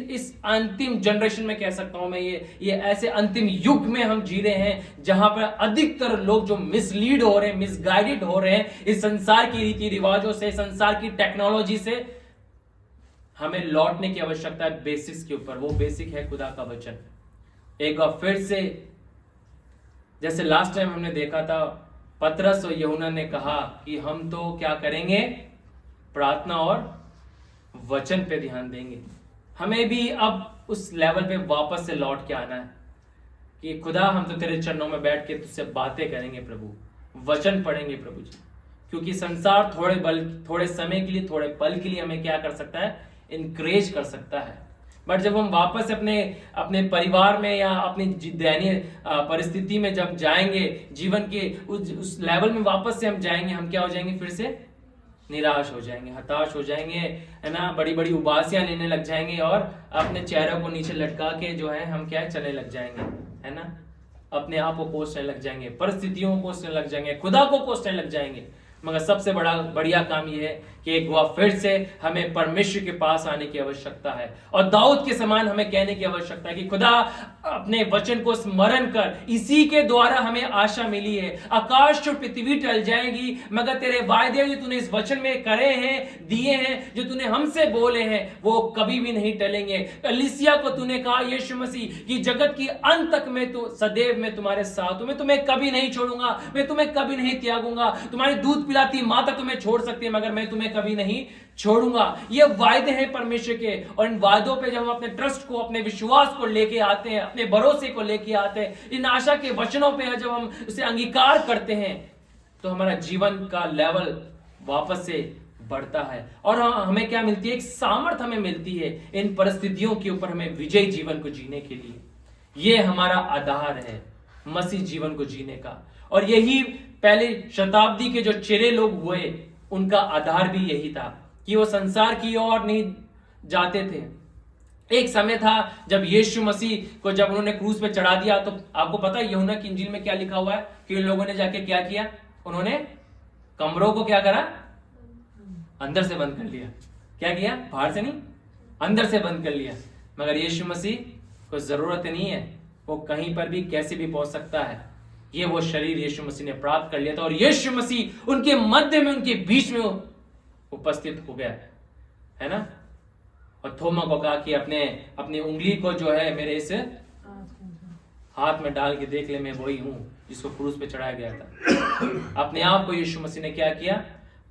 इस अंतिम जनरेशन में कह सकता हूं मैं, ये ऐसे अंतिम युग में हम जी रहे हैं जहां पर अधिकतर लोग जो मिसलीड हो रहे हैं, मिसगाइडेड हो रहे हैं इस संसार की रीति रिवाजों से, संसार की टेक्नोलॉजी से। हमें लौटने की आवश्यकता है बेसिक्स के ऊपर। वो बेसिक है खुदा का वचन। एक बार फिर से जैसे लास्ट टाइम हमने देखा था, पतरस और यूहन्ना ने कहा कि हम तो क्या करेंगे, प्रार्थना और वचन पे ध्यान देंगे। हमें भी अब उस लेवल पे वापस से लौट के आना है कि खुदा हम तो तेरे चरणों में बैठ के तुझसे बातें करेंगे प्रभु, वचन पढ़ेंगे प्रभु जी। क्योंकि संसार थोड़े समय के लिए, थोड़े पल के लिए हमें क्या कर सकता है, इनकरेज कर सकता है। बट जब हम वापस अपने परिवार में या अपनी दयनीय परिस्थिति में जब जाएंगे, जीवन के उस लेवल में वापस से हम जाएंगे, हम क्या हो जाएंगे, फिर से निराश हो जाएंगे, हताश हो जाएंगे, है ना। बड़ी बड़ी उबासियां लेने लग जाएंगे और अपने चेहरों को नीचे लटका के जो है हम क्या चलने लग जाएंगे, है ना। अपने आप को कोसने लग जाएंगे, परिस्थितियों को कोसने लग जाएंगे, खुदा को कोसने लग जाएंगे। मगर सबसे बढ़िया काम यह है कि एक बार फिर से हमें परमेश्वर के पास आने की आवश्यकता है और दाऊद के समान हमें कहने की आवश्यकता है कि खुदा अपने वचन को स्मरण कर, इसी के द्वारा हमें आशा मिली है। आकाश और पृथ्वी टल जाएगी मगर तेरे वायदे जो तूने इस वचन में करे हैं, दिए हैं, जो तूने हमसे बोले हैं, वो कभी भी नहीं टलेंगे। कलीसिया को तूने कहा यीशु मसीह कि जगत की अंत तक में तो सदैव मैं तुम्हारे साथ हूं, मैं तुम्हें कभी नहीं छोड़ूंगा, मैं तुम्हें कभी नहीं त्यागूंगा। तुम्हारी दूध पिलाती माता तुम्हें छोड़ सकती है मगर मैं तुम्हें कभी नहीं छोड़ूंगा। ये वायदे हैं परमेश्वर के, और इन वायदों पे जब हम अपने ट्रस्ट को, अपने विश्वास को लेके आते हैं, अपने भरोसे को लेके आते हैं, इन आशा के वचनों पे जब हम उसे अंगीकार करते हैं तो हमारा जीवन का लेवल वापस से बढ़ता है और हमें क्या मिलती है, एक सामर्थ हमें मिलती है इन परिस्थितियों के ऊपर हमें विजयी जीवन को जीने के लिए। ये हमारा आधार है मसीह जीवन को जीने का। और यही पहले शताब्दी के जो चेले लोग हुए उनका आधार भी यही था कि वो संसार की ओर नहीं जाते थे, एक समय था जब यीशु मसीह को जब उन्होंने क्रूस पे चढ़ा दिया, तो आपको पता है यूहन्ना की इंजील में क्या लिखा हुआ है कि उन लोगों ने जाके क्या किया, उन्होंने कमरों को क्या करा, अंदर से बंद कर लिया। क्या किया, बाहर से नहीं, अंदर से बंद कर लिया। मगर यीशु मसीह को जरूरत नहीं है, वो कहीं पर भी कैसे भी पहुंच सकता है। ये वो शरीर यीशु मसीह ने प्राप्त कर लिया था और यीशु मसीह उनके मध्य में, उनके बीच में उपस्थित हो गया, है ना। और थोमा को कहा कि अपनी उंगली को जो है मेरे इस हाथ में डाल के देख ले, मैं वही हूं जिसको क्रूस पे चढ़ाया गया था। अपने आप को यीशु मसीह ने क्या किया,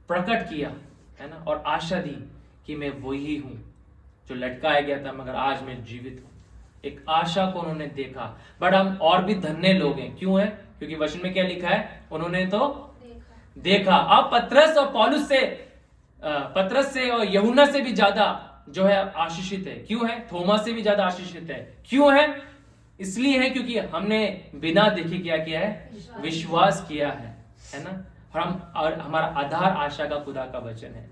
प्रकट किया, है ना, और आशा दी कि मैं वही हूं जो लटकाया गया था मगर आज मैं जीवित हूं। एक आशा को उन्होंने देखा। बट हम और भी धन्य लोग हैं, क्यों है, क्योंकि वचन में क्या लिखा है, उन्होंने तो देखा। अब पतरस से और यूहन्ना से भी ज्यादा जो है आशीषित है। क्यों है, थोमा से भी ज्यादा आशीषित है। क्यों है, इसलिए है क्योंकि हमने बिना देखे क्या किया है, विश्वास किया है ना। और हमारा आधार आशा का खुदा का वचन है।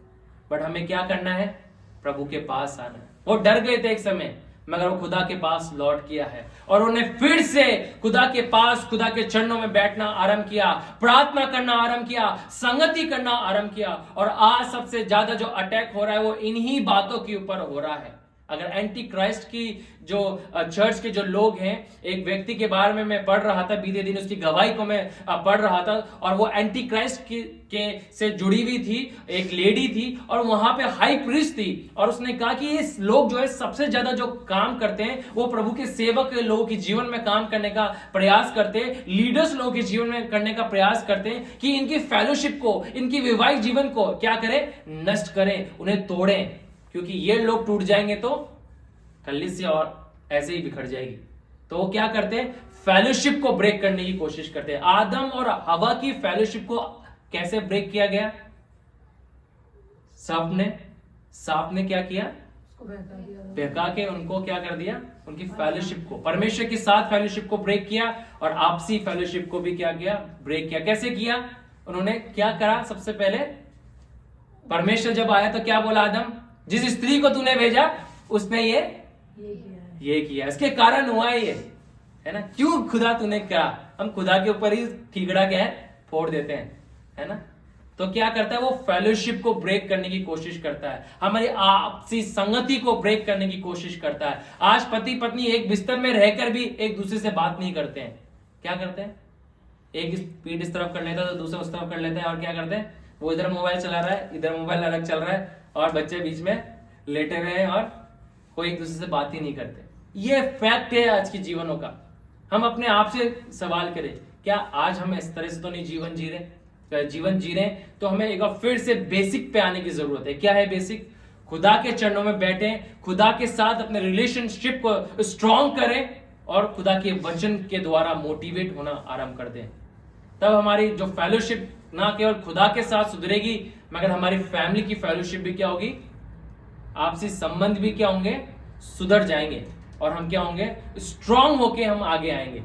बट हमें क्या करना है, प्रभु के पास आना है। वो डर गए थे एक समय, मगर वो खुदा के पास लौट किया है और उन्हें फिर से खुदा के पास, खुदा के चरणों में बैठना आरंभ किया, प्रार्थना करना आरंभ किया, संगति करना आरंभ किया। और आज सबसे ज्यादा जो अटैक हो रहा है वो इन्हीं बातों के ऊपर हो रहा है। अगर एंटी क्राइस्ट की जो चर्च के जो लोग हैं, एक व्यक्ति के बारे में मैं पढ़ रहा था बीते दिन, उसकी गवाही को मैं पढ़ रहा था, और वो एंटी क्राइस्ट के से जुड़ी हुई थी, एक लेडी थी और वहां पे हाई प्रीस्ट थी। और उसने कहा कि ये लोग जो है सबसे ज्यादा जो काम करते हैं वो प्रभु के सेवक लोगों के जीवन में काम करने का प्रयास करते हैं, लीडर्स लोगों के जीवन में करने का प्रयास करते हैं कि इनकी फेलोशिप को, इनकी वैवाहिक जीवन को क्या करें, नष्ट करें, उन्हें तोड़ें, क्योंकि ये लोग टूट जाएंगे तो कलीसिया और ऐसे ही बिखर जाएगी। तो वो क्या करते हैं, फेलोशिप को ब्रेक करने की कोशिश करते हैं। आदम और हवा की फेलोशिप को कैसे ब्रेक किया गया, सांप ने क्या किया, बहका के उनको क्या कर दिया, उनकी फेलोशिप को, परमेश्वर के साथ फेलोशिप को ब्रेक किया और आपसी फेलोशिप को भी क्या किया, ब्रेक किया। कैसे किया, उन्होंने क्या करा, सबसे पहले परमेश्वर जब आया तो क्या बोला, आदम जिस स्त्री को तूने भेजा उसने ये किया, इसके कारण हुआ ये, है ना। क्यों खुदा तूने करा, हम खुदा के ऊपर ही ठीकड़ा क्या है, फोड़ देते हैं, है ना। तो क्या करता है, वो फेलोशिप को ब्रेक करने की कोशिश करता है, हमारी आपसी संगति को ब्रेक करने की कोशिश करता है। आज पति पत्नी एक बिस्तर में रहकर भी एक दूसरे से बात नहीं करते हैं। क्या करते हैं, एक पीठ इस तरफ कर लेता है तो दूसरा उस तरफ कर लेता है, और क्या करते हैं, वो इधर मोबाइल चला रहा है, इधर मोबाइल अलग चल रहा है, और बच्चे बीच में लेटे हुए हैं और कोई एक दूसरे से बात ही नहीं करते। ये फैक्ट है आज के जीवनों का। हम अपने आप से सवाल करें, क्या आज हम इस तरह से तो नहीं जीवन जी रहे, तो हमें एक बार फिर से बेसिक पे आने की जरूरत है। क्या है बेसिक, खुदा के चरणों में बैठे, खुदा के साथ अपने रिलेशनशिप को स्ट्रॉन्ग करें और खुदा के वचन के द्वारा मोटिवेट होना आरंभ कर दें। तब हमारी जो फेलोशिप ना केवल खुदा के साथ सुधरेगी, मगर हमारी फैमिली की फेलोशिप भी क्या होगी, आपसी संबंध भी क्या होंगे, सुधर जाएंगे, और हम क्या होंगे, स्ट्रांग होके हम आगे आएंगे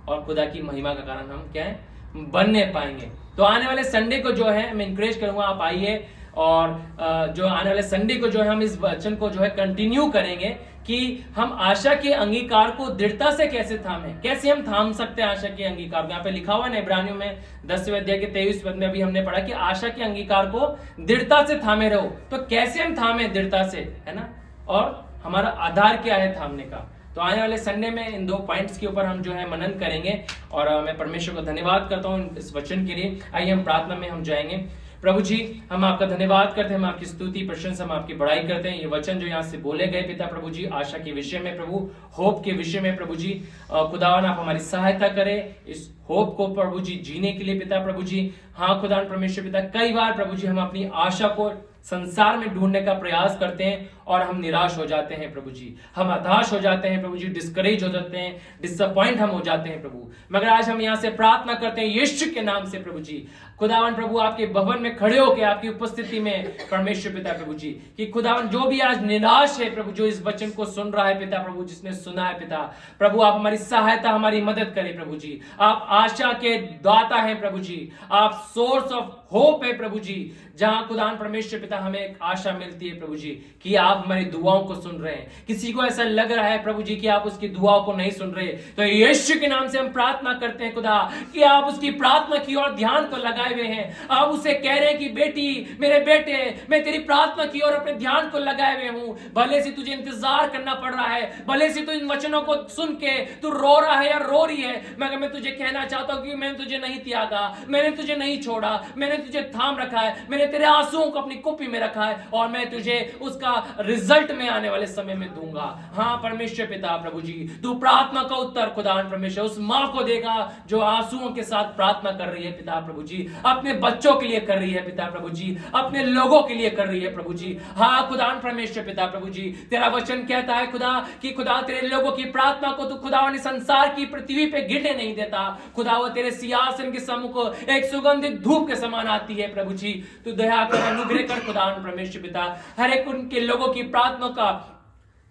और खुदा की महिमा का कारण हम क्या है, बनने पाएंगे। तो आने वाले संडे को जो है मैं इंकरेज करूंगा, आप आइए, और जो आने वाले संडे को जो है हम इस वचन को जो है कंटिन्यू करेंगे कि हम आशा के अंगीकार को दृढ़ता से कैसे थामें, कैसे हम थाम सकते हैं आशा के अंगीकार को। यहाँ पे लिखा हुआ है ना, इब्रानियों में 10वें अध्याय के 23 पद में अभी हमने पढ़ा कि आशा के अंगीकार को दृढ़ता से थामे रहो। तो कैसे हम थामे दृढ़ता से, है ना, और हमारा आधार क्या है थामने का। तो आने वाले संडे में इन 2 पॉइंट्स के ऊपर हम जो है मनन करेंगे, और मैं परमेश्वर को धन्यवाद करता हूँ इस वचन के लिए। आइए हम प्रार्थना में हम जाएंगे। प्रभु जी, हम आपका धन्यवाद करते हैं, हम आपकी स्तुति प्रशंसा, हम आपकी बड़ाई करते हैं। ये वचन जो यहाँ से बोले गए पिता प्रभु जी, आशा के विषय में प्रभु, होप के विषय में प्रभु जी, खुदावन आप हमारी सहायता करें इस होप को प्रभु जी जीने के लिए पिता प्रभु जी। हाँ खुदावन परमेश्वर पिता, कई बार प्रभु जी हम अपनी आशा को संसार में ढूंढने का प्रयास करते हैं और हम निराश हो जाते हैं प्रभु जी, हम हताश हो जाते हैं प्रभु जी, डिस्करेज हो जाते हैं, डिसअपॉइंट हम हो जाते हैं प्रभु। मगर आज हम यहाँ से प्रार्थना करते हैं यीशु के नाम से प्रभु जी, खुदावन प्रभु आपके भवन में खड़े होकर आपकी उपस्थिति में परमेश्वर पिता प्रभु जी, कि खुदावन जो भी आज निराश है प्रभु, जो इस वचन को सुन रहा है पिता प्रभु, जिसने सुना है पिता प्रभु, आप हमारी सहायता, हमारी मदद करें प्रभु जी। आप आशा के दाता हैं प्रभु जी, आप सोर्स ऑफ होप है प्रभु जी, जहां खुदान परमेश्वर पिता हमें एक आशा मिलती है प्रभु जी कि आप हमारी दुआओं को सुन रहे हैं। किसी को ऐसा लग रहा है प्रभु जी कि आप उसकी दुआओं को नहीं सुन रहे, तो यीशु के नाम से हम प्रार्थना करते हैं खुदा कि आप उसकी प्रार्थना की ओर ध्यान को लगाए हुए हैं। आप उसे कह रहे हैं कि बेटी, मेरे बेटे, मैं तेरी प्रार्थना की ओर अपने ध्यान को लगाए हुए हूं। भले से तुझे इंतजार करना पड़ रहा है, भले से तू इन वचनों को सुन के तू रो रहा है या रो रही है, मगर मैं तुझे कहना चाहता हूं कि मैंने तुझे नहीं त्यागा, मैंने तुझे नहीं छोड़ा, मैंने तुझे थाम रखा है, मैंने तेरे आंसुओं को अपनी कुप्पी में रखा है और मैं तुझे उसका रिजल्ट में आने वाले समय में दूंगा। हाँ परमेश्वर पिता प्रभु जी, तू प्रार्थना का उत्तर खुदान परमेश्वर उस मां को देगा जो आंसुओं के साथ प्रार्थना कर रही है पिता प्रभु जी, अपने बच्चों के लिए कर रही है पिता प्रभु जी, अपने लोगों के लिए कर रही है प्रभु जी। हाँ खुदान परमेश्वर पिता प्रभु जी, तेरा वचन कहता है खुदा कि खुदा तेरे लोगों की प्रार्थना को तू खुदा संसार की पृथ्वी पे गिरने नहीं देता। खुदा वो तेरे सिंहासन के सम्मुख को एक सुगंधित धूप के समान आती है प्रभु जी। तू दया कर, अनुग्रह कर खुदावन परमेश्वर पिता, हर एक उनके लोगों की प्रार्थना का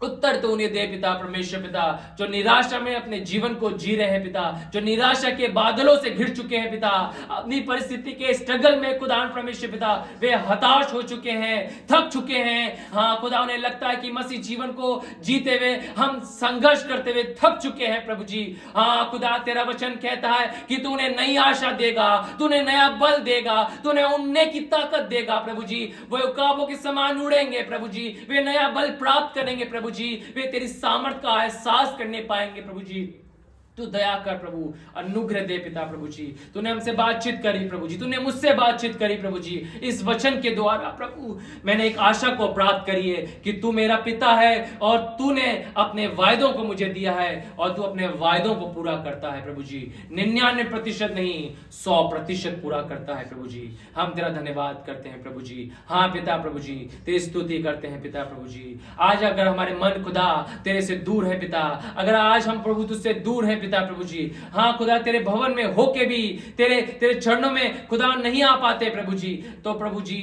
उत्तर तो उन्हें दे पिता परमेश्वर पिता, जो निराशा में अपने जीवन को जी रहे हैं पिता, जो निराशा के बादलों से घिर चुके हैं पिता, अपनी परिस्थिति के स्ट्रगल में खुदावन परमेश्वर पिता वे हताश हो चुके हैं, थक चुके हैं। हाँ खुदा, उन्हें लगता है कि मसीह जीवन को जीते हुए हम संघर्ष करते हुए थक चुके हैं प्रभु जी। हाँ खुदा, तेरा वचन कहता है कि तू उन्हें नई आशा देगा, तू उन्हें नया बल देगा, तू उन्हें उड़ने की ताकत देगा प्रभु जी। वे उकाबों के समान उड़ेंगे प्रभु जी, वे नया बल प्राप्त करेंगे प्रभु जी, वे तेरी सामर्थ का एहसास करने पाएंगे प्रभु जी। तू दया कर प्रभु, अनुग्रह दे पिता प्रभु जी। तूने हमसे बातचीत करी प्रभु जी, तूने मुझसे बातचीत करी प्रभु जी। इस वचन के द्वारा प्रभु मैंने एक आशा को प्राप्त करी है कि तू मेरा पिता है और तूने अपने वायदों को मुझे दिया है और तू अपने वायदों को पूरा करता है प्रभु जी। 99% नहीं, 100% पूरा करता है प्रभु जी। हम तेरा धन्यवाद करते हैं प्रभु जी। हाँ पिता प्रभु जी, तेरी स्तुति करते हैं पिता प्रभु जी। आज अगर हमारे मन खुदा तेरे से दूर है पिता, अगर आज हम प्रभु तुझसे दूर है पिता प्रभु जी, हाँ खुदा तेरे भवन में होके भी तेरे चरणों में खुदा नहीं आ पाते प्रभु जी, तो प्रभु जी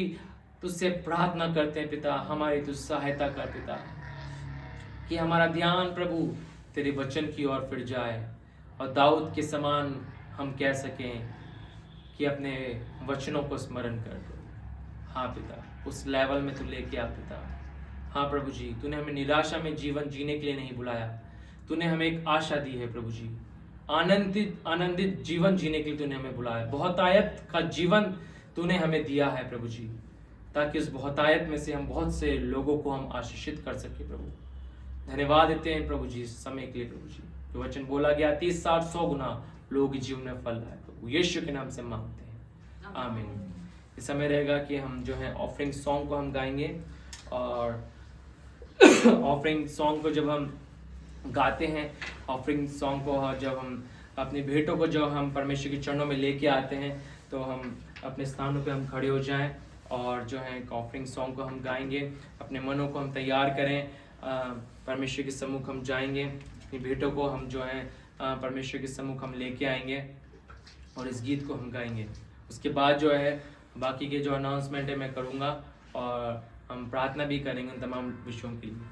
तुझसे प्रार्थना करते हैं पिता, हमारी तुझ सहायता कर पिता, कि हमारा ध्यान प्रभु तेरे वचन की ओर फिर जाए और दाऊद के समान हम कह सकें कि अपने वचनों को स्मरण कर दो। हाँ पिता, उस लेवल में तू लेके आ पिता। हाँ प्रभु जी, तूने हमें निराशा में जीवन जीने के लिए नहीं बुलाया, तूने हमें एक आशा दी है प्रभु जी। आनंदित जीवन जीने के लिए तूने हमें बुलाया, बहुतायत का जीवन तूने हमें दिया है प्रभु जी, ताकि उस बहुतायत में से हम बहुत से लोगों को हम आशीषित कर सके प्रभु। धन्यवाद देते हैं प्रभु जी इस समय के लिए प्रभु जी। जो वचन बोला गया 30, 60, 100 गुना लोगों के जीवन में फल है प्रभु, यीशु के नाम से मांगते हैं, आमीन। इस समय रहेगा कि हम जो है ऑफरिंग सॉन्ग को हम गाएंगे, और ऑफरिंग सॉन्ग को जब हम गाते हैं, ऑफरिंग सॉन्ग को जब हम अपनी भेंटों को जब हम परमेश्वर के चरणों में लेके आते हैं, तो हम अपने स्थानों पे हम खड़े हो जाएं और जो है ऑफरिंग सॉन्ग को हम गाएंगे। अपने मनों को हम तैयार करें, परमेश्वर के सम्मुख हम जाएंगे, अपनी भेंटों को हम जो है परमेश्वर के सम्मुख हम लेके आएंगे और इस गीत को हम गाएंगे। उसके बाद जो है बाकी के जो अनाउंसमेंट है मैं करूँगा और हम प्रार्थना भी करेंगे तमाम विषयों के लिए।